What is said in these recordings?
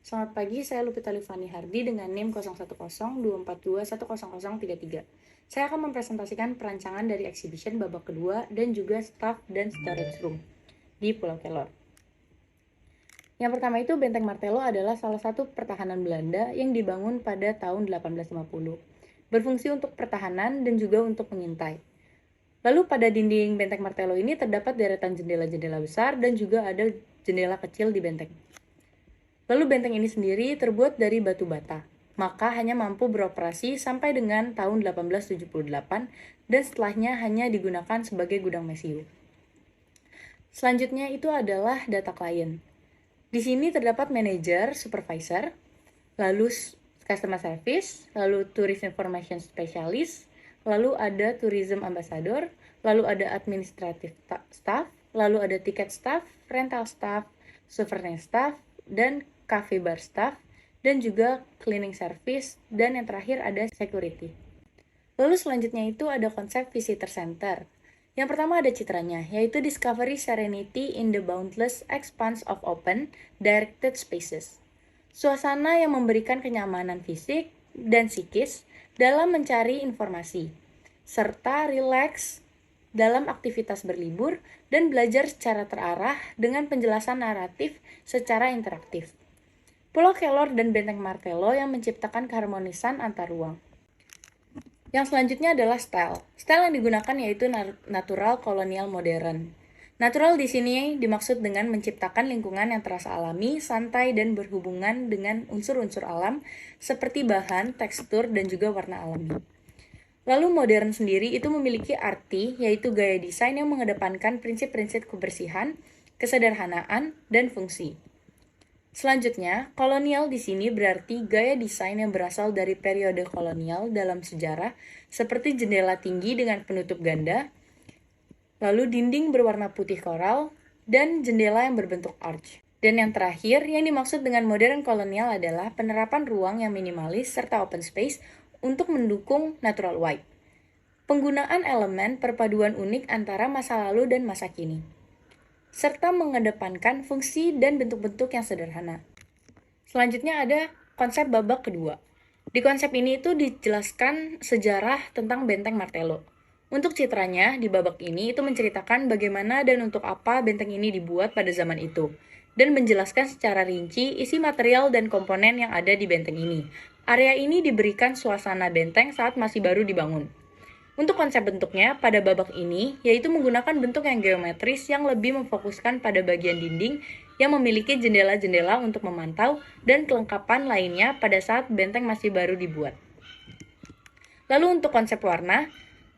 Selamat pagi, saya Lupita Livani Hardi dengan NIM 010242100033. Saya akan mempresentasikan perancangan dari exhibition babak kedua dan juga staff dan storage room di Pulau Kelor. Yang pertama itu Benteng Martello adalah salah satu pertahanan Belanda yang dibangun pada tahun 1850. Berfungsi untuk pertahanan dan juga untuk mengintai. Lalu pada dinding Benteng Martello ini terdapat deretan jendela-jendela besar dan juga ada jendela kecil di benteng. Lalu benteng ini sendiri terbuat dari batu bata, maka hanya mampu beroperasi sampai dengan tahun 1878 dan setelahnya hanya digunakan sebagai gudang mesiu. Selanjutnya itu adalah data klien. Di sini terdapat manajer, supervisor, lalu customer service, lalu tourist information specialist, lalu ada tourism ambassador, lalu ada administrative staff, lalu ada ticket staff, rental staff, souvenir staff, dan cafe bar staff, dan juga cleaning service, dan yang terakhir ada security. Lalu selanjutnya itu ada konsep visitor center. Yang pertama ada citranya, yaitu Discovery Serenity in the Boundless Expanse of Open, Directed Spaces. Suasana yang memberikan kenyamanan fisik dan psikis dalam mencari informasi, serta rileks dalam aktivitas berlibur dan belajar secara terarah dengan penjelasan naratif secara interaktif. Pulau Kelor dan Benteng Martello yang menciptakan keharmonisan antar ruang. Yang selanjutnya adalah style. Style yang digunakan yaitu natural kolonial modern. Natural di sini dimaksud dengan menciptakan lingkungan yang terasa alami, santai, dan berhubungan dengan unsur-unsur alam seperti bahan, tekstur, dan juga warna alami. Lalu modern sendiri itu memiliki arti yaitu gaya desain yang mengedepankan prinsip-prinsip kebersihan, kesederhanaan, dan fungsi. Selanjutnya, kolonial di sini berarti gaya desain yang berasal dari periode kolonial dalam sejarah, seperti jendela tinggi dengan penutup ganda, lalu dinding berwarna putih koral, dan jendela yang berbentuk arch. Dan yang terakhir, yang dimaksud dengan modern kolonial adalah penerapan ruang yang minimalis serta open space untuk mendukung natural white. Penggunaan elemen perpaduan unik antara masa lalu dan masa kini, serta mengedepankan fungsi dan bentuk-bentuk yang sederhana. Selanjutnya ada konsep babak kedua. Di konsep ini itu dijelaskan sejarah tentang Benteng Martello. Untuk citranya di babak ini itu menceritakan bagaimana dan untuk apa benteng ini dibuat pada zaman itu, dan menjelaskan secara rinci isi material dan komponen yang ada di benteng ini. Area ini diberikan suasana benteng saat masih baru dibangun. Untuk konsep bentuknya pada babak ini, yaitu menggunakan bentuk yang geometris yang lebih memfokuskan pada bagian dinding yang memiliki jendela-jendela untuk memantau dan kelengkapan lainnya pada saat benteng masih baru dibuat. Lalu untuk konsep warna,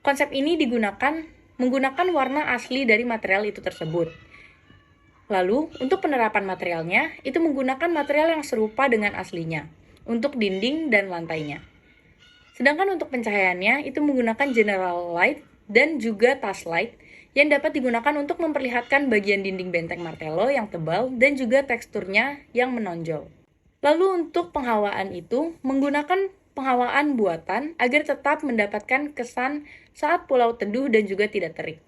konsep ini menggunakan warna asli dari material itu tersebut. Lalu, untuk penerapan materialnya, itu menggunakan material yang serupa dengan aslinya, untuk dinding dan lantainya. Sedangkan untuk pencahayaannya itu menggunakan general light dan juga task light yang dapat digunakan untuk memperlihatkan bagian dinding Benteng Martello yang tebal dan juga teksturnya yang menonjol. Lalu untuk penghawaan itu menggunakan penghawaan buatan agar tetap mendapatkan kesan saat pulau teduh dan juga tidak terik.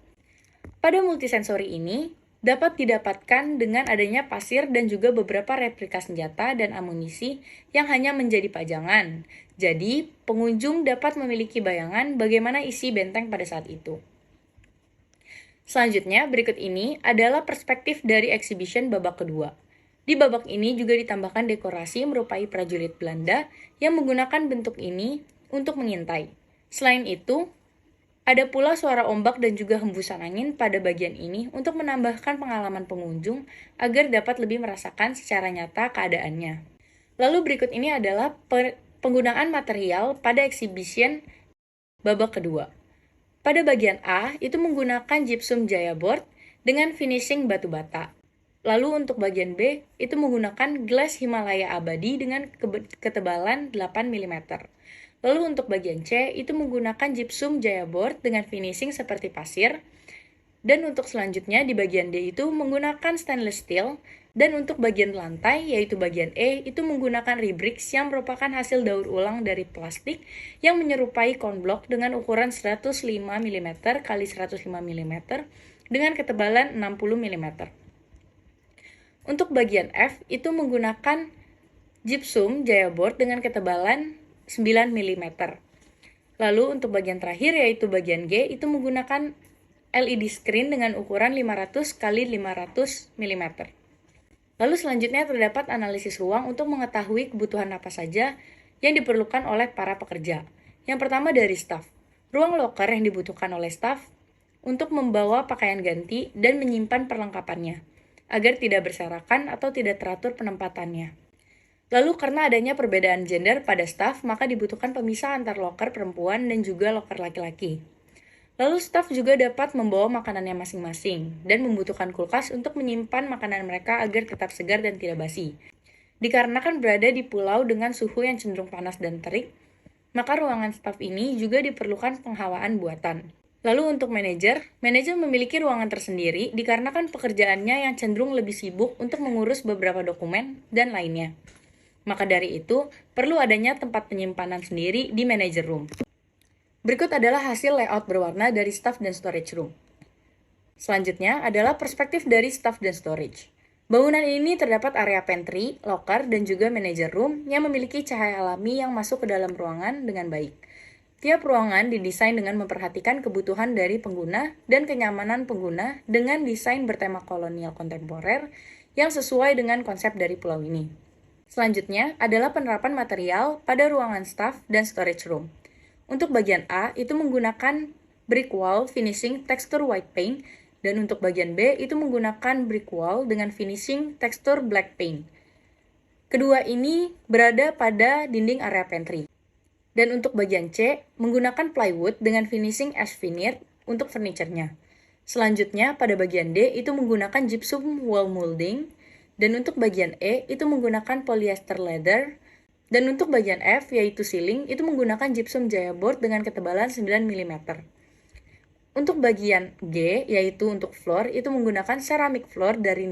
Pada multisensori ini dapat didapatkan dengan adanya pasir dan juga beberapa replika senjata dan amunisi yang hanya menjadi pajangan. Jadi, pengunjung dapat memiliki bayangan bagaimana isi benteng pada saat itu. Selanjutnya, berikut ini adalah perspektif dari exhibition babak kedua. Di babak ini juga ditambahkan dekorasi merupai prajurit Belanda yang menggunakan bentuk ini untuk mengintai. Selain itu, ada pula suara ombak dan juga hembusan angin pada bagian ini untuk menambahkan pengalaman pengunjung agar dapat lebih merasakan secara nyata keadaannya. Lalu berikut ini adalah penggunaan material pada exhibition babak kedua. Pada bagian A, itu menggunakan gypsum jaya board dengan finishing batu bata. Lalu untuk bagian B, itu menggunakan glass Himalaya abadi dengan ketebalan 8 mm. Lalu untuk bagian C, itu menggunakan gypsum jaya board dengan finishing seperti pasir. Dan untuk selanjutnya di bagian D itu menggunakan stainless steel. Dan untuk bagian lantai, yaitu bagian E, itu menggunakan rebricks yang merupakan hasil daur ulang dari plastik yang menyerupai konblok dengan ukuran 105 mm x 105 mm dengan ketebalan 60 mm. Untuk bagian F, itu menggunakan gypsum Jaya board dengan ketebalan 9 mm. Lalu untuk bagian terakhir yaitu bagian G itu menggunakan LED screen dengan ukuran 500 x 500 mm. Lalu selanjutnya terdapat analisis ruang untuk mengetahui kebutuhan apa saja yang diperlukan oleh para pekerja. Yang pertama dari staff. Ruang locker yang dibutuhkan oleh staff untuk membawa pakaian ganti dan menyimpan perlengkapannya, agar tidak berserakan atau tidak teratur penempatannya. Lalu karena adanya perbedaan gender pada staf, maka dibutuhkan pemisah antar loker perempuan dan juga loker laki-laki. Lalu staf juga dapat membawa makanannya masing-masing dan membutuhkan kulkas untuk menyimpan makanan mereka agar tetap segar dan tidak basi. Dikarenakan berada di pulau dengan suhu yang cenderung panas dan terik, maka ruangan staf ini juga diperlukan penghawaan buatan. Lalu untuk manajer memiliki ruangan tersendiri dikarenakan pekerjaannya yang cenderung lebih sibuk untuk mengurus beberapa dokumen dan lainnya. Maka dari itu, perlu adanya tempat penyimpanan sendiri di manager room. Berikut adalah hasil layout berwarna dari staff dan storage room. Selanjutnya adalah perspektif dari staff dan storage. Bangunan ini terdapat area pantry, locker, dan juga manager room yang memiliki cahaya alami yang masuk ke dalam ruangan dengan baik. Tiap ruangan didesain dengan memperhatikan kebutuhan dari pengguna dan kenyamanan pengguna dengan desain bertema kolonial kontemporer yang sesuai dengan konsep dari pulau ini. Selanjutnya adalah penerapan material pada ruangan staff dan storage room. Untuk bagian A itu menggunakan brick wall finishing tekstur white paint, dan untuk bagian B itu menggunakan brick wall dengan finishing tekstur black paint. Kedua ini berada pada dinding area pantry. Dan untuk bagian C menggunakan plywood dengan finishing ash veneer untuk furniture-nya. Selanjutnya pada bagian D itu menggunakan gypsum wall molding. Dan untuk bagian E itu menggunakan polyester leather. Dan untuk bagian F yaitu ceiling itu menggunakan gypsum Jaya board dengan ketebalan 9 mm. Untuk bagian G yaitu untuk floor itu menggunakan ceramic floor dari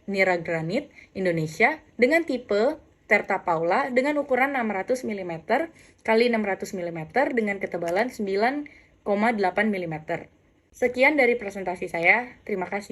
Nira Granite Indonesia dengan tipe Terta Paula dengan ukuran 600 mm x 600 mm dengan ketebalan 9,8 mm. Sekian dari presentasi saya. Terima kasih.